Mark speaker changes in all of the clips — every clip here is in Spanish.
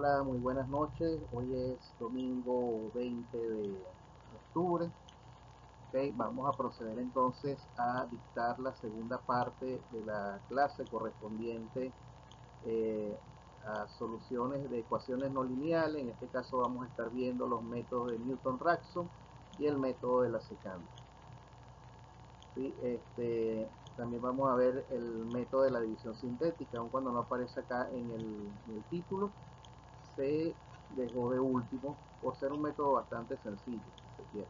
Speaker 1: Hola, muy buenas noches. Hoy es domingo 20 de octubre. Ok, vamos a proceder entonces a dictar la segunda parte de la clase correspondiente eh, a soluciones de ecuaciones no lineales. En este caso vamos a estar viendo los métodos de Newton-Raphson y el método de la secante. ¿Sí? También vamos a ver el método de la división sintética, aun cuando no aparece acá en el título. Se dejó de último por ser un método bastante sencillo, si se quiere.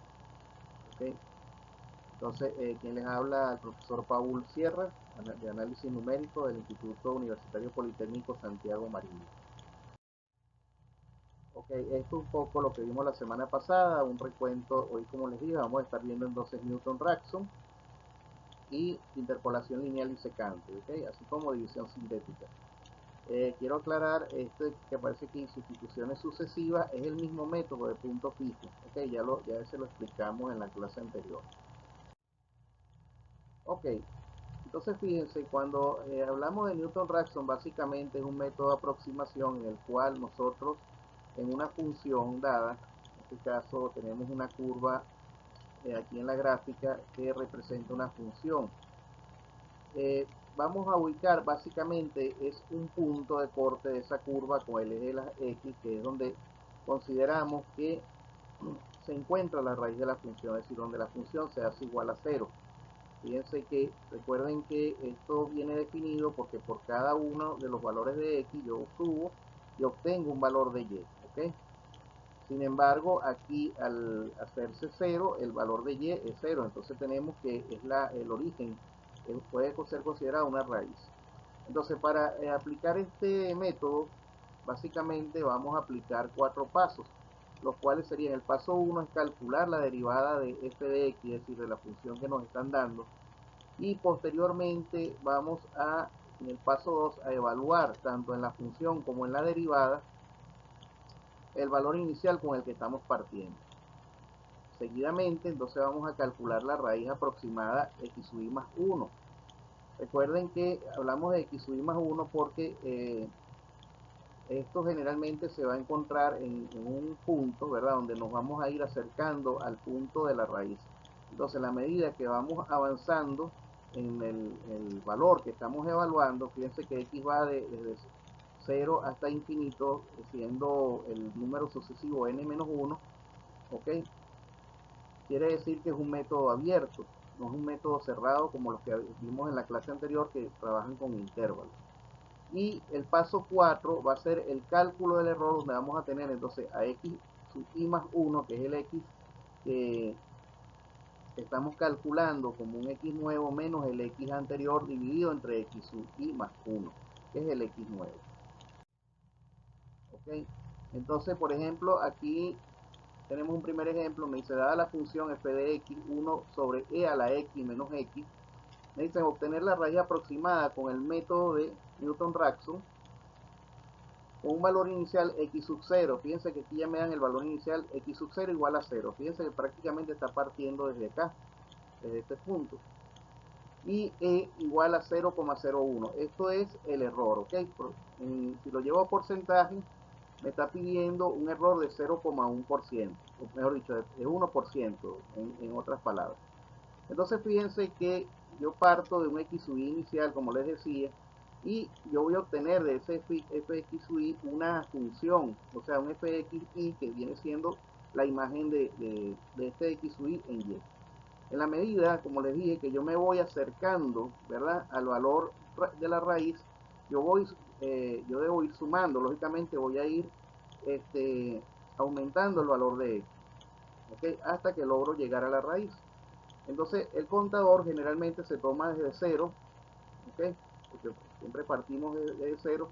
Speaker 1: ¿Okay? Entonces, quien les habla, el profesor Paul Sierra, de análisis numérico del Instituto Universitario Politécnico Santiago Marín. Ok, esto es un poco lo que vimos la semana pasada, un recuento. Hoy, como les dije, vamos a estar viendo entonces Newton-Raphson y interpolación lineal y secante, ¿okay? Así como división sintética. Quiero aclarar que parece que instituciones sucesivas es el mismo método de punto fijo. Okay, ya se lo explicamos en la clase anterior. Ok, entonces fíjense, cuando hablamos de Newton-Raphson, básicamente es un método de aproximación en el cual nosotros en una función dada, en este caso tenemos una curva aquí en la gráfica que representa una función. Vamos a ubicar básicamente es un punto de corte de esa curva con el eje de la X, que es donde consideramos que se encuentra la raíz de la función, es decir, donde la función se hace igual a cero. Fíjense que recuerden que esto viene definido porque por cada uno de los valores de X yo subo y obtengo un valor de Y, ¿ok? Sin embargo, aquí al hacerse cero, el valor de Y es cero, entonces tenemos que es el origen, puede ser considerado una raíz. Entonces, para aplicar este método, básicamente vamos a aplicar 4 pasos, los cuales serían: el paso 1 es calcular la derivada de f de x, es decir, de la función que nos están dando, y posteriormente vamos en el paso 2, a evaluar tanto en la función como en la derivada el valor inicial con el que estamos partiendo. Seguidamente, entonces vamos a calcular la raíz aproximada x sub i más 1. Recuerden que hablamos de x sub i más 1 porque esto generalmente se va a encontrar en un punto, ¿verdad? Donde nos vamos a ir acercando al punto de la raíz. Entonces, a medida que vamos avanzando en el valor que estamos evaluando, fíjense que x va desde 0 hasta infinito, siendo el número sucesivo n-1, ¿ok? Quiere decir que es un método abierto, no es un método cerrado como los que vimos en la clase anterior, que trabajan con intervalos. Y el paso 4 va a ser el cálculo del error, donde vamos a tener entonces a x sub i más 1, que es el x que estamos calculando como un x nuevo, menos el x anterior dividido entre x sub i más 1, que es el x nuevo. ¿Ok? Entonces, por ejemplo, aquí tenemos un primer ejemplo. Me dice: dada la función f de x, 1 sobre e a la x menos x, me dicen obtener la raíz aproximada con el método de Newton-Raphson con un valor inicial x sub 0. Fíjense que aquí ya me dan el valor inicial x sub 0 igual a 0. Fíjense que prácticamente está partiendo desde acá, desde este punto. Y e igual a 0,01. Esto es el error, ¿ok? Si lo llevo a porcentaje, me está pidiendo un error de 0,1%, o mejor dicho, de 1%, en otras palabras. Entonces fíjense que yo parto de un x sub i inicial, como les decía, y yo voy a obtener de ese fx sub i una función, o sea, un fxi que viene siendo la imagen de este x sub i en y. En la medida, como les dije, que yo me voy acercando, ¿verdad?, al valor de la raíz, yo debo ir sumando. Lógicamente voy a ir aumentando el valor de x, ¿okay?, hasta que logro llegar a la raíz. Entonces el contador generalmente se toma desde 0, ¿okay?, porque siempre partimos de 0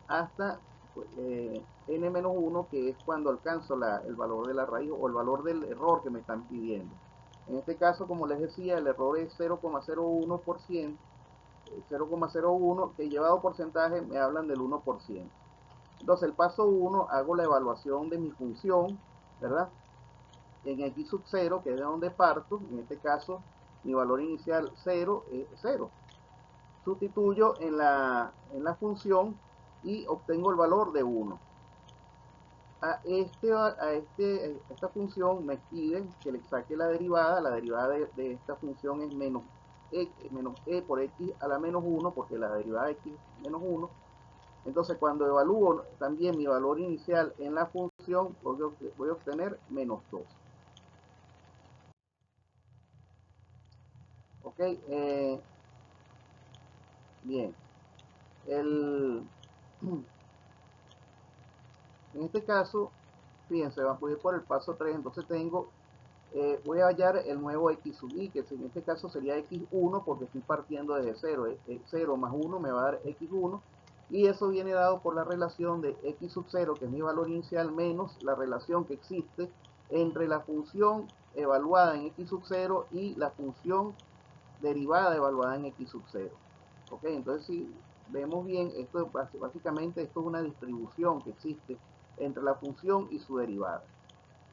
Speaker 1: hasta n-1, que es cuando alcanzo el valor de la raíz o el valor del error que me están pidiendo. En este caso, como les decía, el error es 0,01%, 0,01, que llevado a porcentaje me hablan del 1%. Entonces, el paso 1, hago la evaluación de mi función, ¿verdad?, en x sub 0, que es de donde parto. En este caso, mi valor inicial 0 es 0. Sustituyo en la función y obtengo el valor de 1. esta función me pide que le saque la derivada. La derivada de esta función es menos e por x a la menos 1, porque la derivada de x es menos 1. Entonces, cuando evalúo también mi valor inicial en la función, voy a obtener menos 2. Ok, bien. El, en este caso, fíjense, voy por el paso 3. Entonces voy a hallar el nuevo x sub i, que en este caso sería x1, porque estoy partiendo desde 0. 0 más 1 me va a dar x1, y eso viene dado por la relación de x sub 0, que es mi valor inicial, menos la relación que existe entre la función evaluada en x sub 0 y la función derivada evaluada en x sub 0. Ok, entonces si vemos bien, básicamente esto es una distribución que existe entre la función y su derivada.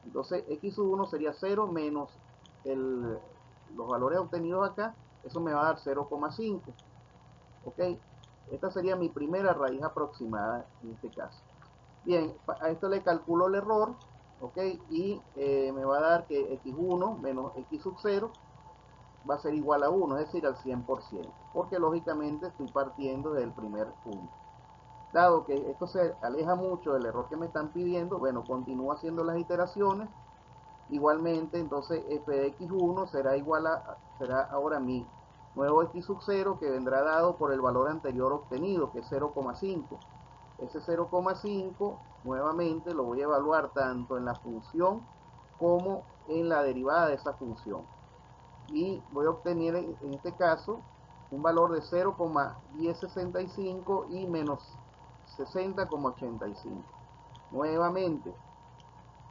Speaker 1: Entonces x sub 1 sería 0 menos los valores obtenidos acá. Eso me va a dar 0,5. Ok, esta sería mi primera raíz aproximada en este caso. Bien, a esto le calculo el error. Ok, y me va a dar que x1 menos x sub 0 va a ser igual a 1, es decir, al 100%, porque lógicamente estoy partiendo del primer punto. Dado que esto se aleja mucho del error que me están pidiendo, bueno, continúo haciendo las iteraciones. Igualmente, entonces f de x1 será ahora mi nuevo x sub 0, que vendrá dado por el valor anterior obtenido, que es 0,5. Ese 0,5 nuevamente lo voy a evaluar tanto en la función como en la derivada de esa función, y voy a obtener en este caso un valor de 0,1065 y menos 60,85. Nuevamente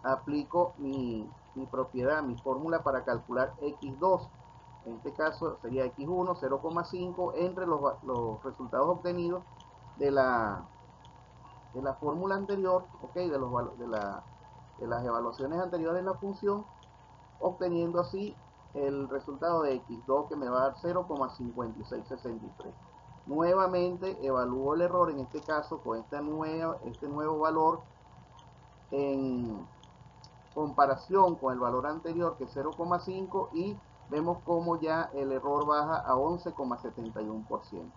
Speaker 1: aplico mi propiedad, mi fórmula para calcular x2. En este caso sería x1, 0,5 entre los resultados obtenidos de la fórmula anterior, ok, de las evaluaciones anteriores de la función, obteniendo así el resultado de x2, que me va a dar 0,5663. Nuevamente evalúo el error, en este caso con este nuevo valor, en comparación con el valor anterior, que es 0,5, y vemos como ya el error baja a 11,71%.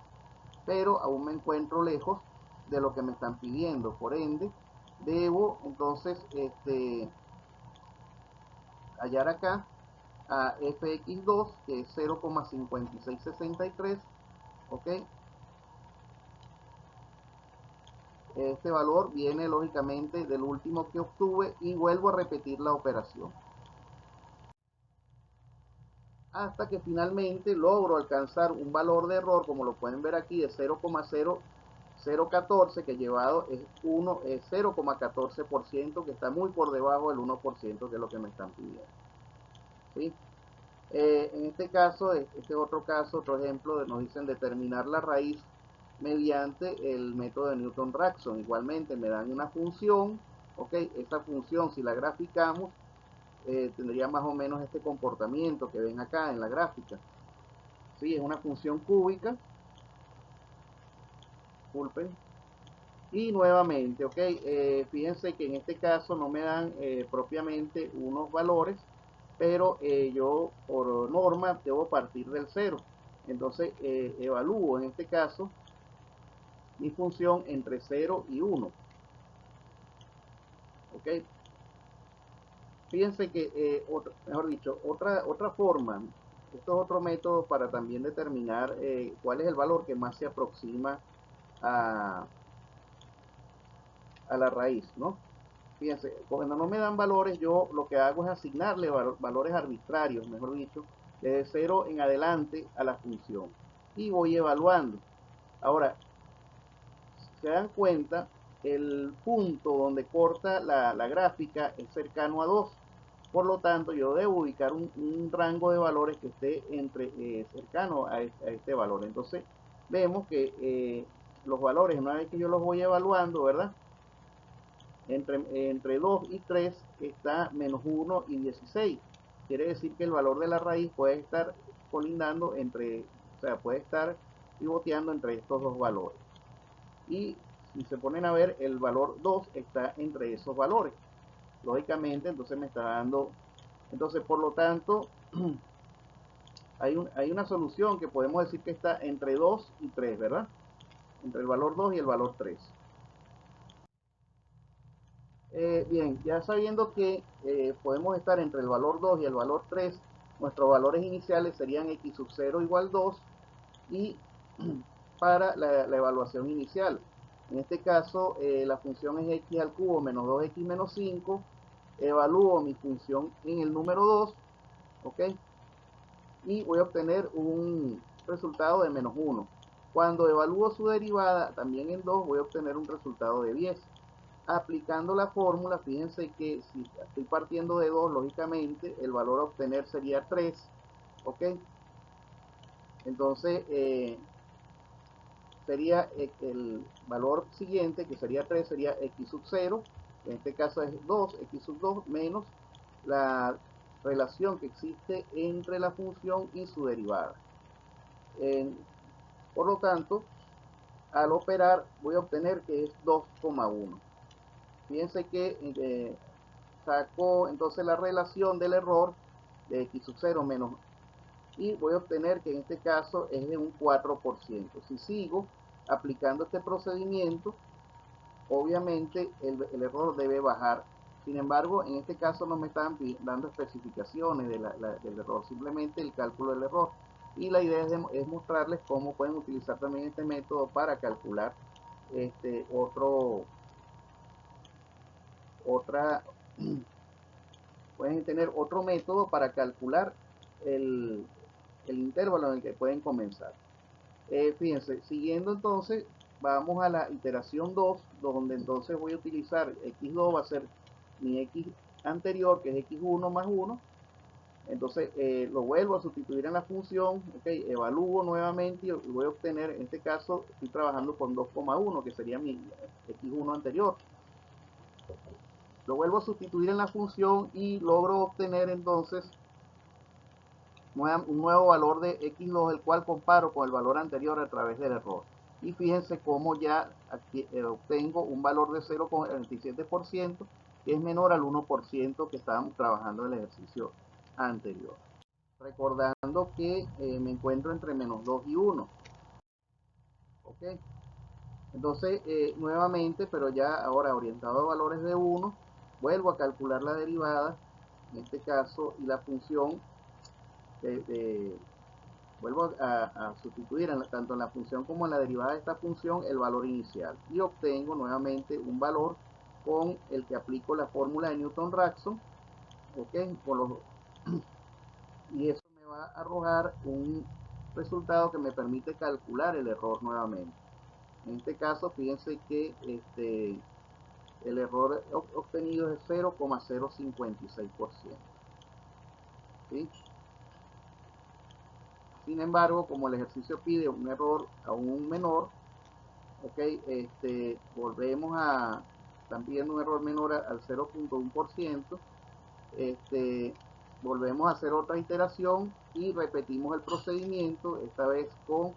Speaker 1: Pero aún me encuentro lejos de lo que me están pidiendo. Por ende, debo entonces hallar acá a fx2, que es 0,5663. Ok, este valor viene lógicamente del último que obtuve, y vuelvo a repetir la operación hasta que finalmente logro alcanzar un valor de error, como lo pueden ver aquí, de 0,0014, que llevado es 0,14%, que está muy por debajo del 1%, que es lo que me están pidiendo. ¿Sí? En este caso, este otro caso, otro ejemplo, nos dicen determinar la raíz mediante el método de Newton-Raphson. Igualmente me dan una función, ok, esa función, si la graficamos, tendría más o menos este comportamiento que ven acá en la gráfica. Sí, es una función cúbica, disculpen. Y nuevamente, ok, fíjense que en este caso no me dan propiamente unos valores, pero yo por norma debo partir del cero. Entonces evalúo en este caso mi función entre 0 y 1. Ok, fíjense que, mejor dicho, otra forma, esto es otro método para también determinar cuál es el valor que más se aproxima a, a la raíz, ¿no? Fíjense, cuando no me dan valores, yo lo que hago es asignarle valores arbitrarios, mejor dicho, desde 0 en adelante a la función, y voy evaluando. Ahora, si se dan cuenta, el punto donde corta la gráfica es cercano a 2. Por lo tanto, yo debo ubicar un rango de valores que esté cercano a este valor. Entonces, vemos que los valores, una vez que yo los voy evaluando, ¿verdad? Entre 2 y 3 está menos 1 y 16. Quiere decir que el valor de la raíz puede estar colindando puede estar pivoteando entre estos dos valores. Y y se ponen a ver, el valor 2 está entre esos valores. Lógicamente, entonces me está dando, entonces por lo tanto, hay una solución que podemos decir que está entre 2 y 3, ¿verdad? Entre el valor 2 y el valor 3. Bien, ya sabiendo que podemos estar entre el valor 2 y el valor 3, nuestros valores iniciales serían x sub 0 igual 2 y para la evaluación inicial. En este caso, la función es x al cubo menos 2x menos 5. Evalúo mi función en el número 2, ¿ok? Y voy a obtener un resultado de menos 1. Cuando evalúo su derivada, también en 2, voy a obtener un resultado de 10. Aplicando la fórmula, fíjense que si estoy partiendo de 2, lógicamente el valor a obtener sería 3, ¿ok? Entonces, sería el valor siguiente, que sería 3, sería x sub 0, en este caso es 2, x sub 2 menos la relación que existe entre la función y su derivada. Por lo tanto, al operar voy a obtener que es 2,1. Fíjense que saco entonces la relación del error de x sub 0 menos, y voy a obtener que en este caso es de un 4%. Si sigo aplicando este procedimiento, obviamente el error debe bajar. Sin embargo, en este caso no me están dando especificaciones del error, simplemente el cálculo del error. Y la idea es mostrarles cómo pueden utilizar también este método para calcular otra, pueden tener otro método para calcular el, el intervalo en el que pueden comenzar. Fíjense, siguiendo entonces, vamos a la iteración 2, donde entonces voy a utilizar x2, va a ser mi x anterior, que es x1 más 1. Entonces lo vuelvo a sustituir en la función, ok, evalúo nuevamente y voy a obtener, en este caso estoy trabajando con 2,1, que sería mi x1 anterior. Lo vuelvo a sustituir en la función y logro obtener entonces un nuevo valor de x2, el cual comparo con el valor anterior a través del error. Y fíjense cómo ya aquí, obtengo un valor de 0,27%, que es menor al 1% que estábamos trabajando en el ejercicio anterior. Recordando que me encuentro entre menos 2 y 1. ¿Ok? Entonces, nuevamente, pero ya ahora orientado a valores de 1, vuelvo a calcular la derivada, en este caso, y la función vuelvo a sustituir tanto en la función como en la derivada de esta función el valor inicial y obtengo nuevamente un valor con el que aplico la fórmula de Newton-Raphson, ¿ok? Y eso me va a arrojar un resultado que me permite calcular el error nuevamente. En este caso, fíjense que el error obtenido es 0,056%. ¿Sí? Sin embargo, como el ejercicio pide un error aún menor, ok, volvemos a, están pidiendo un error menor al 0,1%, volvemos a hacer otra iteración y repetimos el procedimiento, esta vez con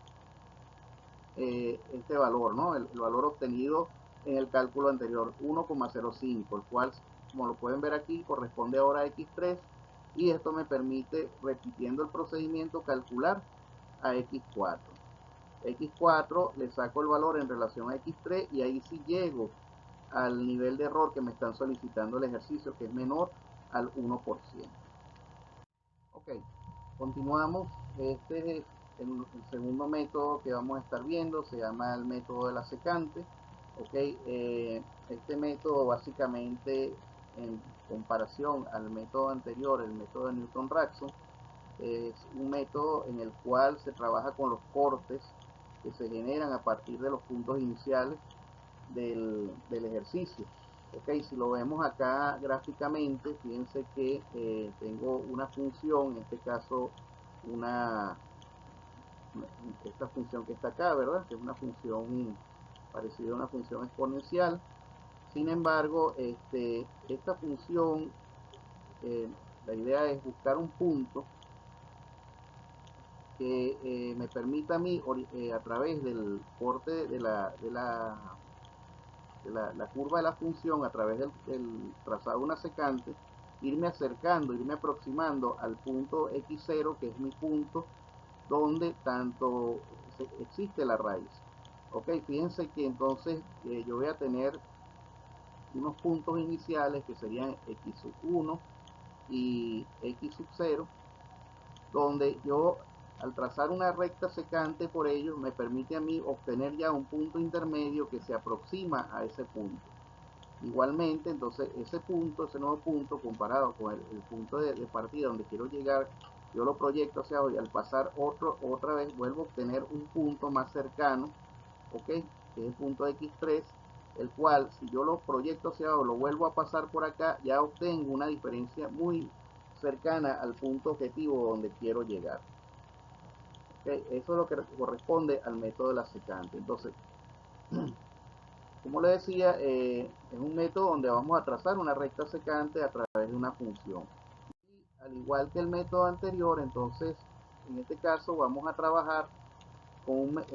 Speaker 1: este valor, ¿no? El valor obtenido en el cálculo anterior, 1,05, el cual, como lo pueden ver aquí, corresponde ahora a x3, y esto me permite, repitiendo el procedimiento, calcular a x4. X4 le saco el valor en relación a X3 y ahí sí llego al nivel de error que me están solicitando el ejercicio, que es menor al 1%. Ok, continuamos. Este es el segundo método que vamos a estar viendo, se llama el método de la secante. Ok, este método básicamente, en comparación al método anterior, el método de Newton-Raphson, es un método en el cual se trabaja con los cortes que se generan a partir de los puntos iniciales del ejercicio. Ok, si lo vemos acá gráficamente, fíjense que tengo una función, en este caso esta función que está acá, ¿verdad? Que es una función parecida a una función exponencial. Sin embargo, esta función, la idea es buscar un punto que me permita a mí, a través del corte de la la curva de la función a través del trazado de una secante, irme acercando, irme aproximando al punto x0, que es mi punto donde tanto existe la raíz. Ok, fíjense que entonces yo voy a tener unos puntos iniciales que serían x sub 1 y x sub 0, donde yo al trazar una recta secante por ello me permite a mí obtener ya un punto intermedio que se aproxima a ese punto. Igualmente, entonces ese nuevo punto comparado con el punto de partida donde quiero llegar, yo lo proyecto hacia abajo y al pasar otra vez vuelvo a obtener un punto más cercano, ok, que es el punto x3, el cual si yo lo proyecto hacia abajo, lo vuelvo a pasar por acá, ya obtengo una diferencia muy cercana al punto objetivo donde quiero llegar. Okay, eso es lo que corresponde al método de la secante. Entonces, como le decía, es un método donde vamos a trazar una recta secante a través de una función. Y al igual que el método anterior, entonces, en este caso vamos a trabajar con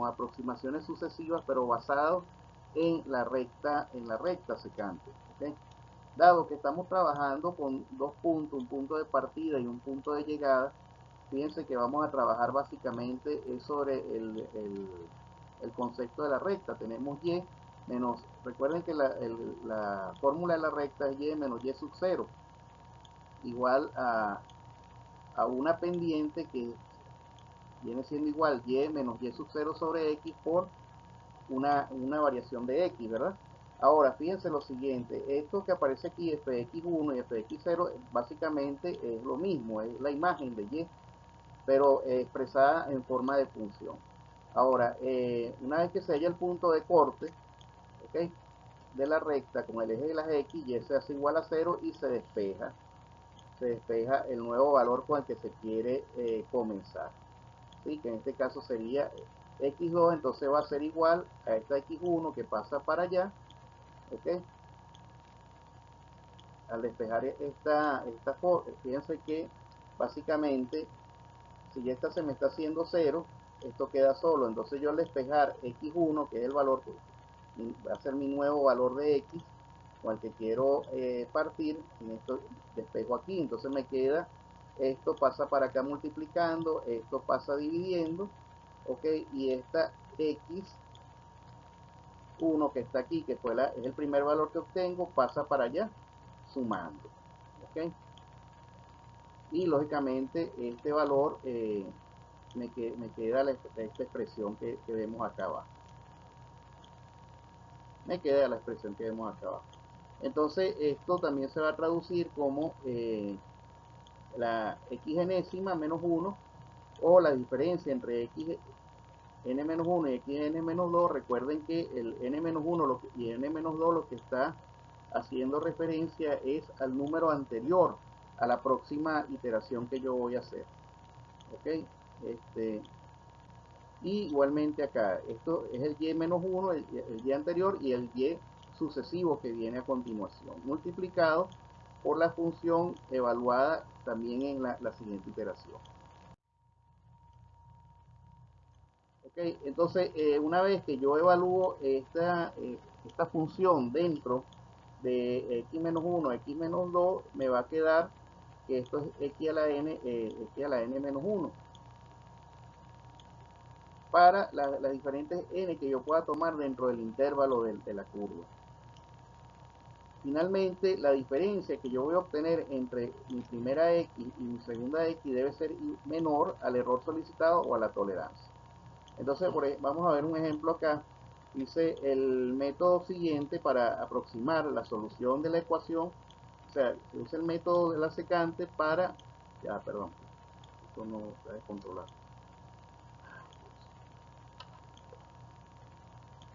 Speaker 1: aproximaciones sucesivas, pero basados en la recta secante. ¿Okay? Dado que estamos trabajando con dos puntos, un punto de partida y un punto de llegada, fíjense que vamos a trabajar básicamente sobre el concepto de la recta. Tenemos y menos, recuerden que la fórmula de la recta es y menos y sub 0, igual a una pendiente que viene siendo igual y menos y sub 0 sobre x por una variación de x, ¿verdad? Ahora, fíjense lo siguiente, esto que aparece aquí, fx1 y fx0, básicamente es lo mismo, es la imagen de y, pero expresada en forma de función. Ahora, una vez que se halla el punto de corte, ¿okay?, de la recta con el eje de las x, y se hace igual a 0 y se despeja el nuevo valor con el que se quiere comenzar. ¿Sí? Que en este caso sería x2, entonces va a ser igual a esta x1 que pasa para allá. ¿Okay? Al despejar fíjense que básicamente si esta se me está haciendo 0, esto queda solo. Entonces yo al despejar x1, que es el valor, va a ser mi nuevo valor de x con el que quiero partir, en esto despejo aquí, entonces me queda, esto pasa para acá multiplicando, esto pasa dividiendo, ok, y esta x1 que está aquí, que es el primer valor que obtengo, pasa para allá sumando, ok, y lógicamente este valor me queda esta expresión que vemos acá abajo. Me queda la expresión que vemos acá abajo. Entonces, esto también se va a traducir como la x enésima menos 1, o la diferencia entre x n menos 1 y x n menos 2. Recuerden que el n menos 1 y n menos 2 lo que está haciendo referencia es al número anterior a la próxima iteración que yo voy a hacer. ¿Ok? Y igualmente acá, esto es el y menos 1, el y anterior, y el y sucesivo que viene a continuación, multiplicado por la función evaluada también en la siguiente iteración. Okay, entonces, una vez que yo evalúo esta función dentro de x menos 1, x menos 2, me va a quedar que esto es x a la n menos 1. Para las diferentes n que yo pueda tomar dentro del intervalo de la curva. Finalmente, la diferencia que yo voy a obtener entre mi primera x y mi segunda x debe ser menor al error solicitado o a la tolerancia. Entonces, vamos a ver un ejemplo acá. Dice el método siguiente para aproximar la solución de la ecuación. O sea, se usa el método de la secante para... Ya, perdón. Esto no está descontrolado.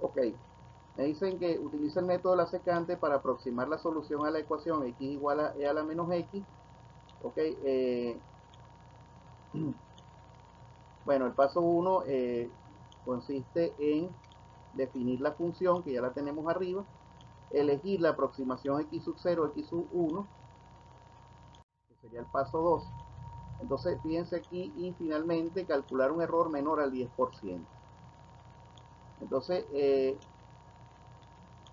Speaker 1: Ok. Me dicen que utiliza el método de la secante para aproximar la solución a la ecuación x igual a e a la menos x. Ok. Bueno, el paso 1 consiste en definir la función, que ya la tenemos arriba, elegir la aproximación x sub 0, x sub 1, que sería el paso 2. Entonces, fíjense aquí, y finalmente calcular un error menor al 10%. Entonces,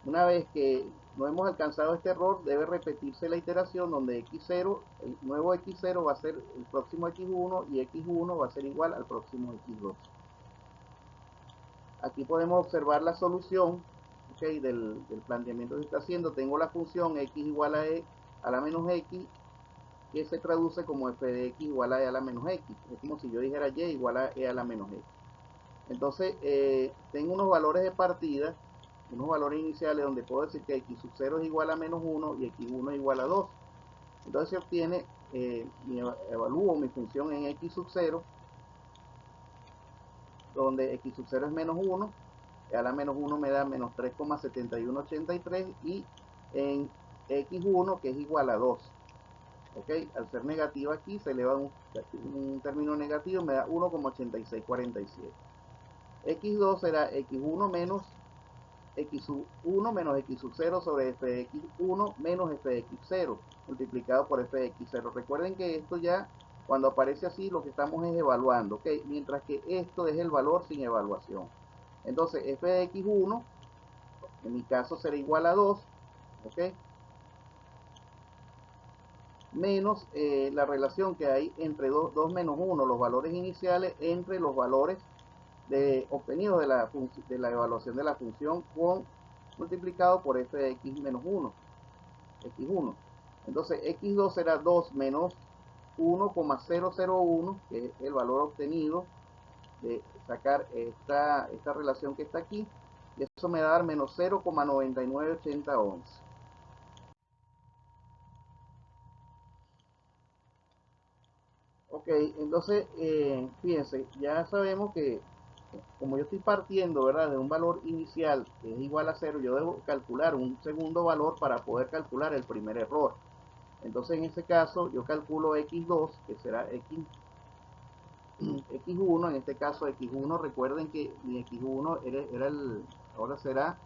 Speaker 1: Una vez que no hemos alcanzado este error, debe repetirse la iteración donde x0, el nuevo x0 va a ser el próximo x1 y x1 va a ser igual al próximo x2. Aquí podemos observar la solución, ¿okay?, del planteamiento que está haciendo. Tengo la función x igual a e a la menos x, que se traduce como f de x igual a e a la menos x. Es como si yo dijera y igual a e a la menos x. Entonces, tengo unos valores de partida, unos valores iniciales donde puedo decir que x sub 0 es igual a menos 1 y x1 es igual a 2. Entonces se obtiene, evalúo mi función en x sub 0, donde x sub 0 es menos 1, a la menos 1 me da menos 3,7183 y en x1 que es igual a 2. ¿Okay? Al ser negativa aquí se eleva un término negativo, me da 1,8647. x2 será x1 menos x sub 1 menos x sub 0 sobre f de x1 menos f de x0 multiplicado por f de x0. Recuerden que esto ya cuando aparece así lo que estamos es evaluando, ¿ok? Mientras que esto es el valor sin evaluación. Entonces f de x1 en mi caso será igual a 2, ¿ok? Menos la relación que hay entre 2 menos 1, los valores iniciales, entre los valores obtenidos de la evaluación de la función con multiplicado por f de x menos 1, x1. Entonces x2 será 2 menos 1,001, que es el valor obtenido de sacar esta relación que está aquí, y eso me va a dar menos 0,998011. Ok, entonces, fíjense, ya sabemos que como yo estoy partiendo, ¿verdad?, de un valor inicial que es igual a 0, yo debo calcular un segundo valor para poder calcular el primer error. Entonces, en ese caso, yo calculo x2, que será x1, en este caso x1, recuerden que mi x1 ahora será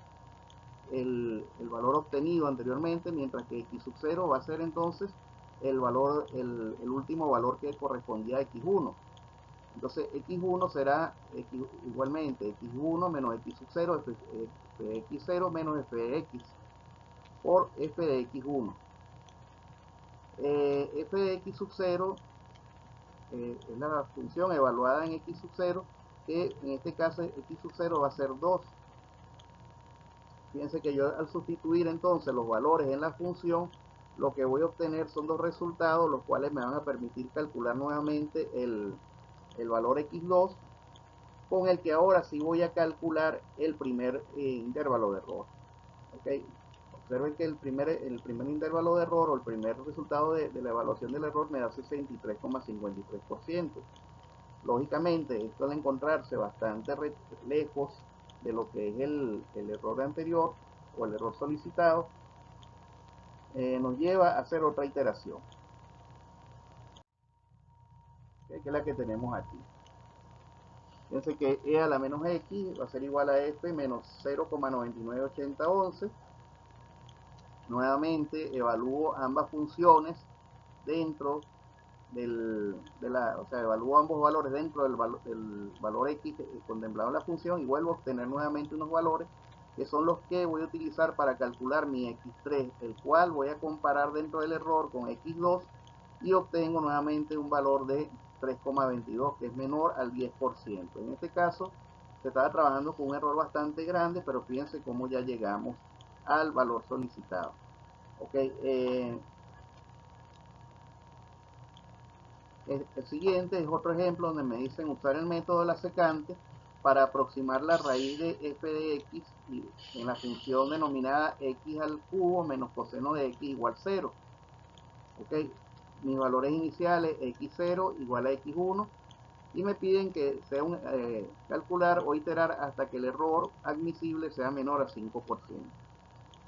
Speaker 1: el valor obtenido anteriormente, mientras que x sub 0 va a ser entonces el último valor que correspondía a x1. Entonces x1 será igualmente x1 menos x sub 0, f de x0 menos f de x por f de x1. F de x sub 0 es la función evaluada en x sub 0, que en este caso x sub 0 va a ser 2. Fíjense que yo al sustituir entonces los valores en la función, lo que voy a obtener son dos resultados, los cuales me van a permitir calcular nuevamente el valor x2, con el que ahora sí voy a calcular el primer intervalo de error. ¿Okay? Observen que el primer intervalo de error o el primer resultado de la evaluación del error me da 63,53%. Lógicamente, esto al encontrarse bastante lejos de lo que es el error anterior o el error solicitado, nos lleva a hacer otra iteración, que es la que tenemos aquí. Fíjense que e a la menos x va a ser igual a f menos 0,998011. Nuevamente evalúo ambas funciones dentro o sea, evalúo ambos valores dentro del valor x contemplado en la función y vuelvo a obtener nuevamente unos valores que son los que voy a utilizar para calcular mi x3, el cual voy a comparar dentro del error con x2 y obtengo nuevamente un valor de 3,22, que es menor al 10%. En este caso se estaba trabajando con un error bastante grande, pero fíjense cómo ya llegamos al valor solicitado. Ok, el siguiente es otro ejemplo donde me dicen usar el método de la secante para aproximar la raíz de f de x en la función denominada x al cubo menos coseno de x igual 0. Ok, mis valores iniciales x0 igual a x1 y me piden que sea calcular o iterar hasta que el error admisible sea menor a 5%.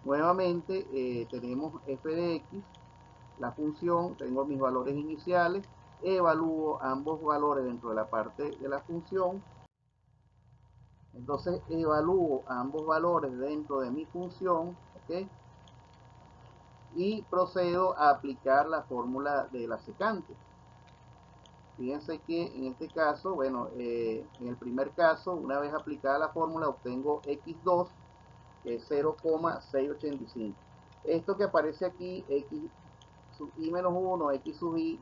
Speaker 1: Nuevamente tenemos f de x, la función, tengo mis valores iniciales, evalúo ambos valores dentro de la parte de la función, entonces evalúo ambos valores dentro de mi función, ¿okay?, y procedo a aplicar la fórmula de la secante. Fíjense que en este caso, bueno, en el primer caso, una vez aplicada la fórmula, obtengo x2, que es 0,685. Esto que aparece aquí, x sub i menos 1, x sub i,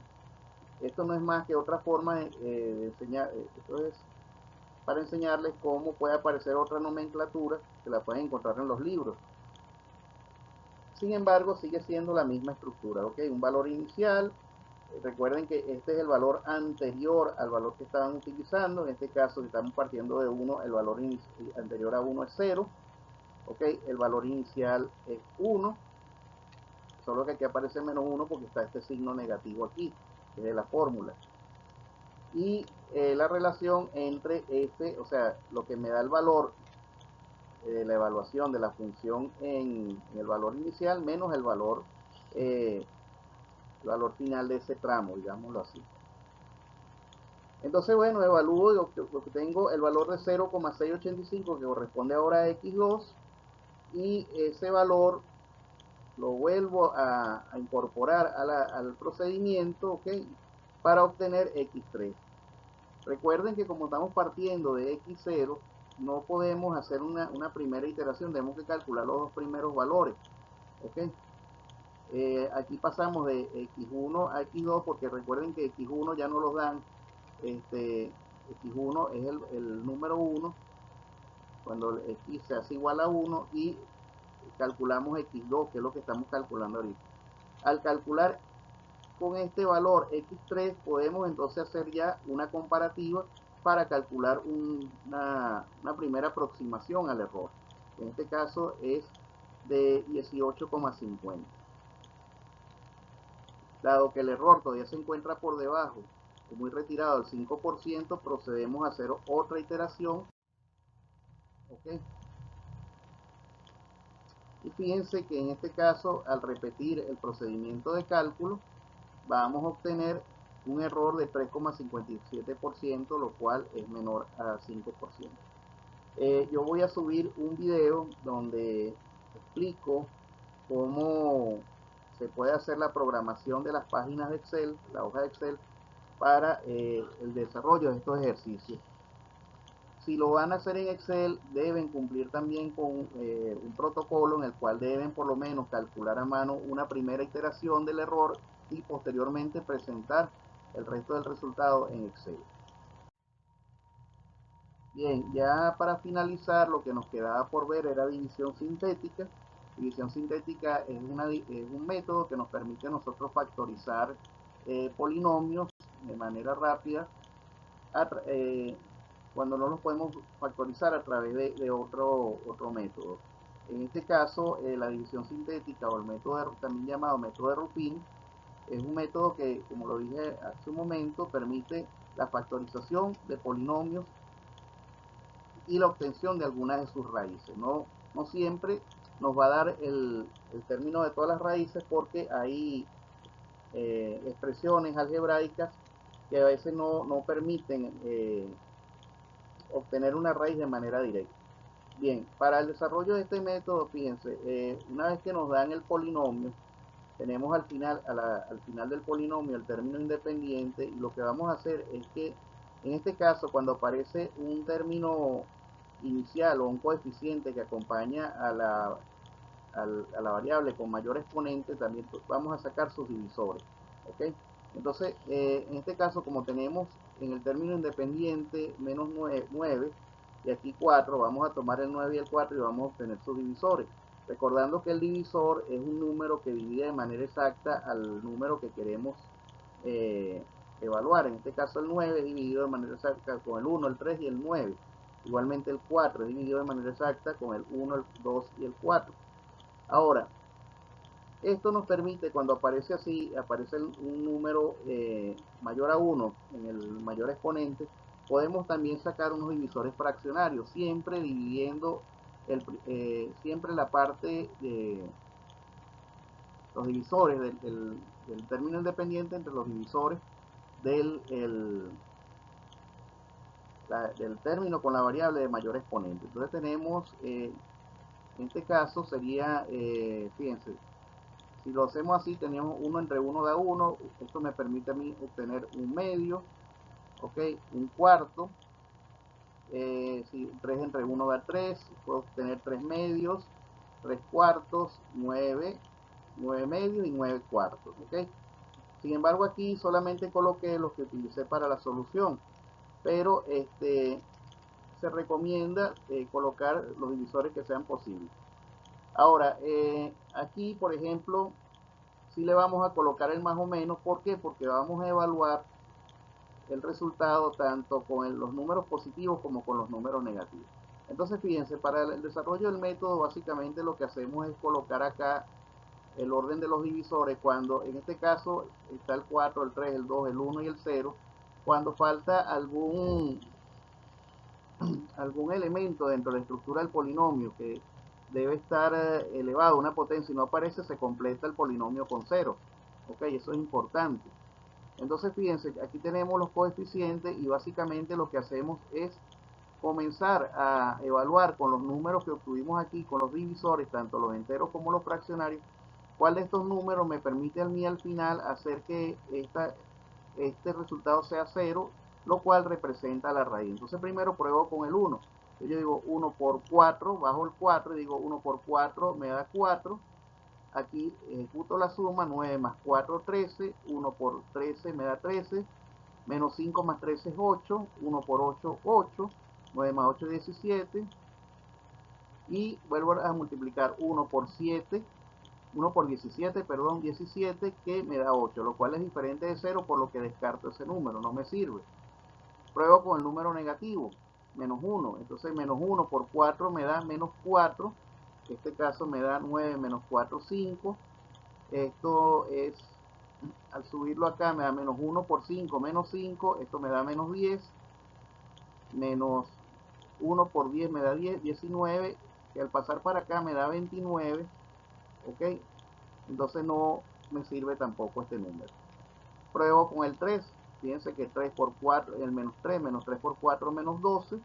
Speaker 1: esto no es más que otra forma de enseñar, esto es para enseñarles cómo puede aparecer otra nomenclatura que la pueden encontrar en los libros. Sin embargo, sigue siendo la misma estructura, ¿ok? Un valor inicial. Recuerden que este es el valor anterior al valor que estaban utilizando. En este caso, si estamos partiendo de 1, el valor anterior a 1 es 0. ¿Ok? El valor inicial es 1. Solo que aquí aparece menos 1 porque está este signo negativo aquí, que es de la fórmula. Y la relación entre este, o sea, lo que me da el valor la evaluación de la función en el valor inicial menos el valor final de ese tramo, digámoslo así. Entonces, bueno, evalúo lo que tengo el valor de 0,685 que corresponde ahora a x2 y ese valor lo vuelvo a incorporar al procedimiento, ¿ok? Para obtener x3. Recuerden que como estamos partiendo de x0, no podemos hacer una primera iteración, tenemos que calcular los dos primeros valores, ¿ok? Aquí pasamos de x1 a x2 porque recuerden que x1 ya no los dan, x1 es el número 1 cuando x se hace igual a 1 y calculamos x2 que es lo que estamos calculando ahorita. Al calcular con este valor x3 podemos entonces hacer ya una comparativa para calcular una primera aproximación al error. En este caso es de 18,50. Dado que el error todavía se encuentra por debajo o muy retirado del 5%, procedemos a hacer otra iteración. ¿Okay? Y fíjense que en este caso, al repetir el procedimiento de cálculo, vamos a obtener un error de 3,57%, lo cual es menor a 5%. Yo voy a subir un video donde explico cómo se puede hacer la programación de las páginas de Excel, la hoja de Excel, para el desarrollo de estos ejercicios. Si lo van a hacer en Excel, deben cumplir también con un protocolo en el cual deben por lo menos calcular a mano una primera iteración del error y posteriormente presentar el resto del resultado en Excel. Bien, ya para finalizar, lo que nos quedaba por ver era división sintética. División sintética es un método que nos permite a nosotros factorizar polinomios de manera rápida cuando no los podemos factorizar a través de otro método. En este caso, la división sintética o el método también llamado método de Ruffin es un método que, como lo dije hace un momento, permite la factorización de polinomios y la obtención de algunas de sus raíces. No siempre nos va a dar el término de todas las raíces porque hay expresiones algebraicas que a veces no permiten obtener una raíz de manera directa. Bien, para el desarrollo de este método, fíjense, una vez que nos dan el polinomio, tenemos al final del polinomio el término independiente y lo que vamos a hacer es que en este caso cuando aparece un término inicial o un coeficiente que acompaña a la variable con mayor exponente, también vamos a sacar sus divisores, ¿ok? Entonces, en este caso, como tenemos en el término independiente menos 9 y aquí 4, vamos a tomar el 9 y el 4 y vamos a obtener sus divisores. Recordando que el divisor es un número que divide de manera exacta al número que queremos evaluar. En este caso el 9 es dividido de manera exacta con el 1, el 3 y el 9. Igualmente el 4 es dividido de manera exacta con el 1, el 2 y el 4. Ahora, esto nos permite, cuando aparece así, aparece un número mayor a 1 en el mayor exponente, podemos también sacar unos divisores fraccionarios, siempre dividiendo siempre la parte de los divisores del término independiente entre los divisores del término con la variable de mayor exponente. Entonces tenemos, en este caso sería, fíjense, si lo hacemos así, tenemos 1 entre 1 da 1, esto me permite a mí obtener un medio, ok, un cuarto, si 3 entre 1 da 3, puedo obtener 3 medios, 3 cuartos, 9, 9 medios y 9 cuartos, ¿ok? Sin embargo, aquí solamente coloqué los que utilicé para la solución, pero se recomienda colocar los divisores que sean posibles. Ahora, aquí, por ejemplo, si le vamos a colocar el más o menos. ¿Por qué? Porque vamos a evaluar el resultado tanto con los números positivos como con los números negativos. Entonces, fíjense, para el desarrollo del método, básicamente lo que hacemos es colocar acá el orden de los divisores. Cuando en este caso está el 4, el 3, el 2, el 1 y el 0, cuando falta algún elemento dentro de la estructura del polinomio que debe estar elevado a una potencia y no aparece, se completa el polinomio con 0. Ok, eso es importante. Entonces fíjense, aquí tenemos los coeficientes y básicamente lo que hacemos es comenzar a evaluar con los números que obtuvimos aquí, con los divisores, tanto los enteros como los fraccionarios, cuál de estos números me permite a mí al final hacer que este resultado sea 0, lo cual representa la raíz. Entonces primero pruebo con el 1. Yo digo 1 por 4, bajo el 4 y digo 1 por 4 me da 4. Aquí ejecuto la suma, 9 más 4, 13, 1 por 13 me da 13, menos 5 más 13 es 8, 1 por 8, 8, 9 más 8, 17, y vuelvo a multiplicar 1 por 7, 1 por 17, perdón, 17, que me da 8, lo cual es diferente de 0, por lo que descarto ese número, no me sirve. Pruebo con el número negativo, menos 1, entonces menos 1 por 4 me da menos 4, en este caso me da 9 menos 4, 5, esto es, al subirlo acá me da menos 1 por 5, menos 5, esto me da menos 10, menos 1 por 10 me da 10, 19, que al pasar para acá me da 29, ok, entonces no me sirve tampoco este número. Pruebo con el 3, fíjense que 3 por 4, el menos 3 por 4 menos 12,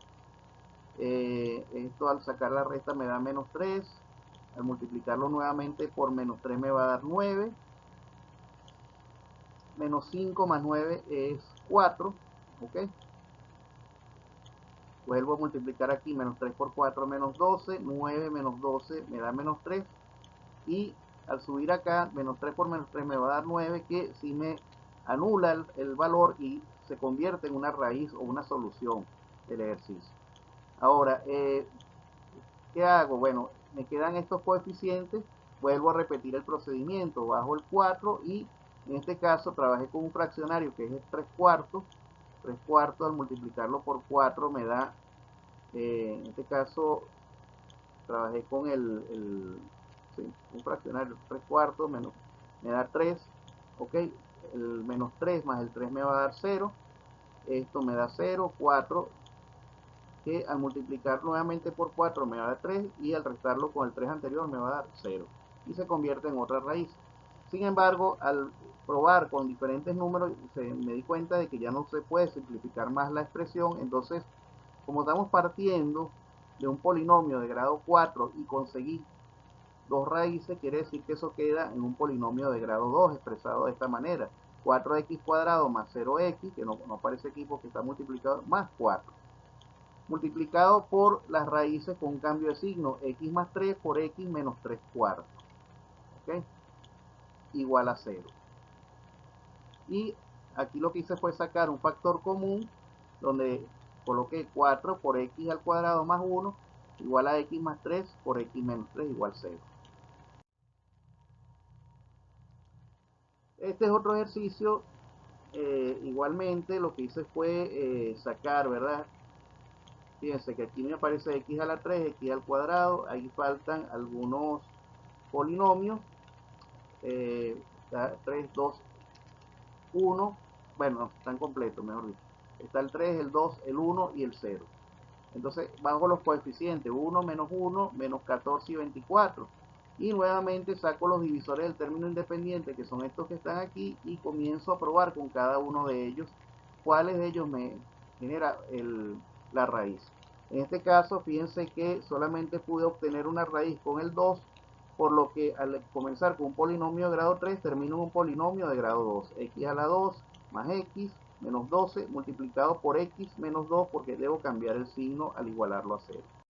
Speaker 1: esto al sacar la resta me da menos 3, al multiplicarlo nuevamente por menos 3 me va a dar 9, menos 5 más 9 es 4, ok. Vuelvo a multiplicar aquí, menos 3 por 4 menos 12, 9 menos 12 me da menos 3, y al subir acá, menos 3 por menos 3 me va a dar 9, que si me anula el valor y se convierte en una raíz o una solución del ejercicio. Ahora, ¿qué hago? Bueno, me quedan estos coeficientes, vuelvo a repetir el procedimiento, bajo el 4 y en este caso trabajé con un fraccionario que es el 3 cuartos. 3 cuartos al multiplicarlo por 4 me da, en este caso trabajé con sí, un fraccionario, 3 cuartos menos, me da 3, ok, el menos 3 más el 3 me va a dar 0, esto me da 0, 4, que al multiplicar nuevamente por 4 me va a dar 3 y al restarlo con el 3 anterior me va a dar 0 y se convierte en otra raíz. Sin embargo, al probar con diferentes números me di cuenta de que ya no se puede simplificar más la expresión. Entonces, como estamos partiendo de un polinomio de grado 4 y conseguí dos raíces, quiere decir que eso queda en un polinomio de grado 2 expresado de esta manera: 4x cuadrado más 0x, que no aparece aquí porque está multiplicado, más 4 multiplicado por las raíces con cambio de signo, x más 3 por x menos 3 cuartos, ¿ok? Igual a 0. Y aquí lo que hice fue sacar un factor común, donde coloqué 4 por x al cuadrado más 1 igual a x más 3 por x menos 3 igual a 0. Este es otro ejercicio. Igualmente lo que hice fue sacar, ¿verdad? Fíjense que aquí me aparece x a la 3, x al cuadrado, ahí faltan algunos polinomios, 3, 2, 1, bueno, no, están completos, mejor dicho. Está el 3, el 2, el 1 y el 0. Entonces bajo los coeficientes, 1 menos 1, menos 14 y 24. Y nuevamente saco los divisores del término independiente, que son estos que están aquí, y comienzo a probar con cada uno de ellos cuáles de ellos me genera la raíz. En este caso, fíjense que solamente pude obtener una raíz con el 2, por lo que al comenzar con un polinomio de grado 3, termino en un polinomio de grado 2. X a la 2 más x menos 12 multiplicado por x menos 2, porque debo cambiar el signo al igualarlo a 0.